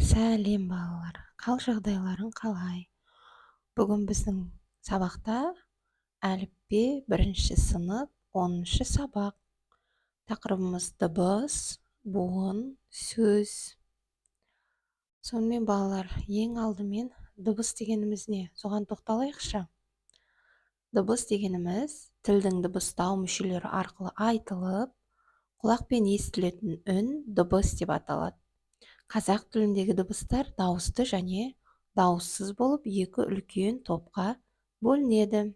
Сәлем балалар, қал жағдайларың қалай? Бүгін біздің сабақта әліппе 1-ші сынып 10-ші сабақ. Тақырыбымыз дыбыс, буын, сөз. Сонымен балалар, ең алдымен дыбыс дегеніміз не? Соған тоқталайықшы. Дыбыс дегеніміз тілдің дыбыстау мүшелері арқылы айтылып, құлақпен естілетін үн дыбыс деп аталады. Қазақ тіліндегі дыбыстар дауысты және дауыссыз болып екі үлкен топқа бөлінеді.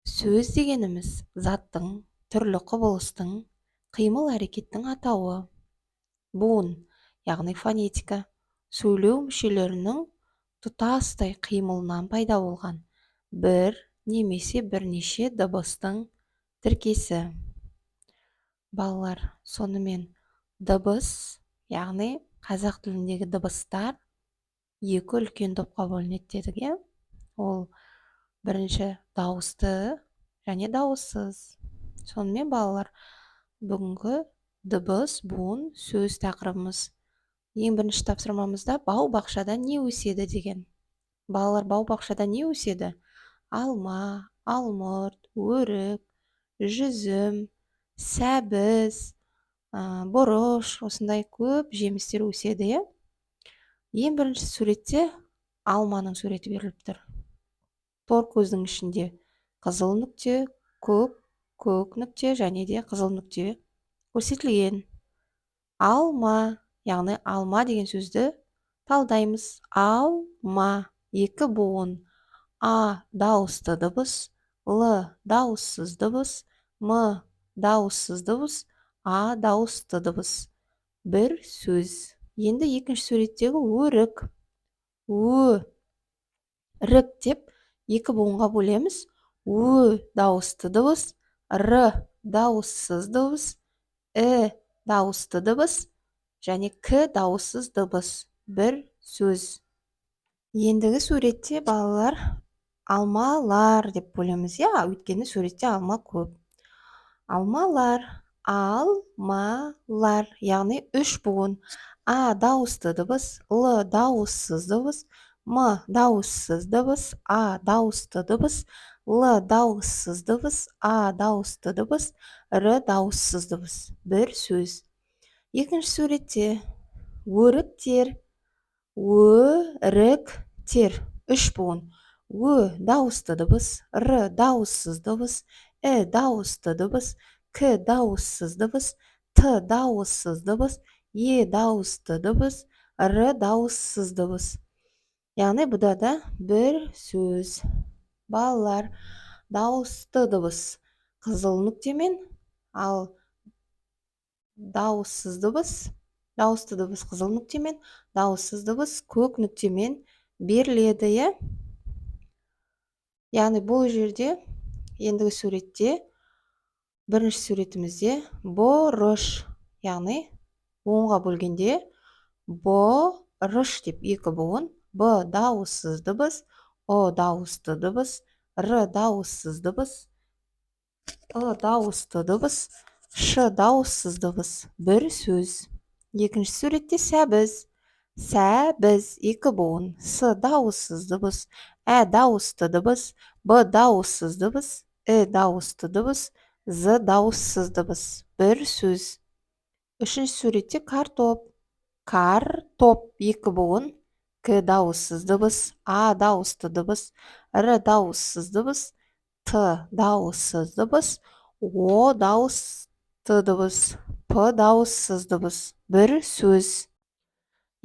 Сөз дегеніміз заттың, түрлі құбылыстың, қимыл әрекеттің атауы. Буын, яғни фонетика, сөйлеу мүшелерінің тұтастай қимылынан пайда болған бір немесе бірнеше дыбыстың тіркесі. Балалар, сонымен дыбыс, яғни қазақ тіліндегі дыбыстар екі үлкен топқа бөлінеді дедік, иә? Ол бірінші дауысты және дауыссыз. Сонымен балалар, бүгінгі дыбыс, буын, сөз тақырыбымыз. Ең бірінші тапсырмамызда бау-бақшада не өседі деген. Балалар, бау-бақшада не өседі? Алма, алмұрт, өрік, жүзім, сәбіз, бұрыш, осындай көп жемістер өседі, иә? Ең бірінші суретте алманың суреті беріліп тұр. Тор көздің ішінде қызыл нүкте, көк нүкте және де қызыл нүкте көрсетілген. Алма, яғни алма деген сөзді талдаймыз. Алма, екі буын. А дауысты дыбыс, Л дауыссыз дыбыс, М дауыссыз дыбыс, А дауысты дыбыс. Бір сөз. Енді екінші суреттегі өрік. Өрік деп екі буынға бөлеміз. Дауысты дыбыс, Р дауыссыз дыбыс, дауысты дыбыс және К дауыссыз дыбыс. Бір сөз. Ендігі суретте балалар алмалар деп бөлеміз, иә? Өйткені суретте алма көп. Алмалар, алмалар, яғни үш буын. А дауысты дыбыс, Л дауыссыз дыбыс, М дауыссыз дыбыс, А дауысты дыбыс, Л дауыссыз дыбыс, А дауысты дыбыс, Р дауыссыз дыбыс. Бір сөз. Екінші суретте өріктер, өріктер, үш буын. Дауысты дыбыс, Р дауыссыз дыбыс, дауысты дыбыс, К дауыссыз дыбыс, Т дауыссыз дыбыс, дауысты дыбыс, Р дауыссыз дыбыс. Яғни бұда да бір сөз. Балалар, дауысты дыбыс қызыл нүктемен, ал дауыссыз дыбыс, дауысты дыбыс қызыл нүктемен, дауыссыз дыбыс көк нүктемен беріледі, иә? Яғни бұл жерде ендігі суретте бірінші суретімізде бұрыш, яғни буынға бөлгенде бұрыш деп екі буын. Б дауыссыз дыбыс, О дауысты дыбыс, Р дауыссыз дыбыс, Ы дауысты дыбыс, Ш дауыссыз дыбыс. Бір сөз. Екінші суретте сәбіз. Сәбіз, екі буын. С дауыссыз дыбыс, дауысты дыбыс, Б дауыссыз дыбыс, дауысты дыбыс, З дауыссыз дыбыс. Бір сөз. Үшінші суретте картоп. Картоп, екі буын. К дауыссыз дыбыс, А дауысты дыбыс, Р дауыссыз дыбыс, Т дауыссыз дыбыс, О дауысты дыбыс, П дауыссыз дыбыс. Бір сөз.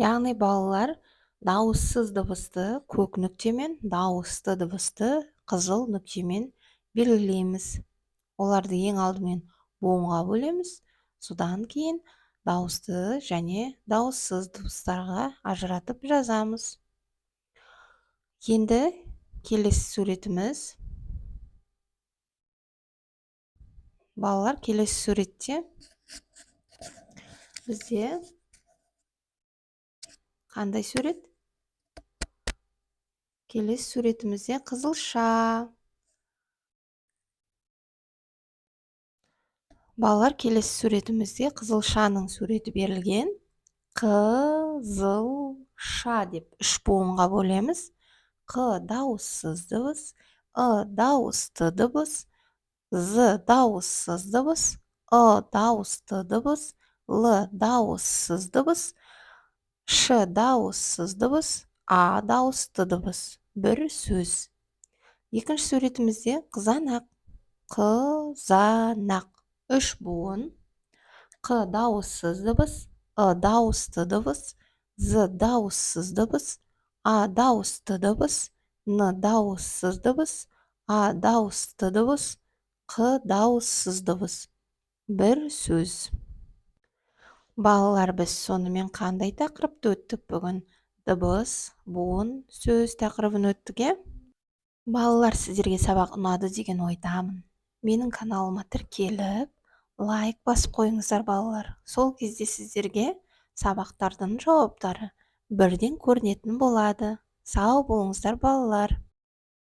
Яғни балалар, дауыссыз дыбысты көк нүктемен, дауысты дыбысты қызыл нүктемен белгілейміз. Оларды ең алдымен буынға бөлеміз, содан кейін дауысты және дауыссыз дыбыстарға ажыратып жазамыз. Енді келесі суретіміз. Балалар, келесі суретте бізде қандай сурет? Келесі суретімізде қызылша. Балалар, келесі суретімізде қызылшаның суреті берілген. Қызылша, қызылша деп үш буынға бөлеміз. Қ дауыссыз дыбыс, дауысты дыбыс, дауыссыз дыбыс, дауысты дыбыс, дауыссыз дыбыс, дауыссыз дыбыс, дауысты дыбыс. Бір сөз. Екінші суретімізде қызанақ. Қызанақ. Үш буын. Қ дауыссыз дыбыс, дауысты дыбыс, дауыссыз дыбыс, дауысты дыбыс, дауыссыз дыбыс, дауысты дыбыс, Қ дауыссыз дыбыс. Бір сөз. Балалар, біз сонымен қандай тақырыпты өттік бүгін? Дыбыс, буын, сөз тақырыбын өттік, е? Балалар, сіздерге сабақ ұнады деген ойдамын. Менің каналыма тіркеліп, лайк басып қойыңыздар, балалар. Сол кезде сіздерге сабақтардың жауаптары бірден көрінетін болады. Сау болыңыздар, балалар.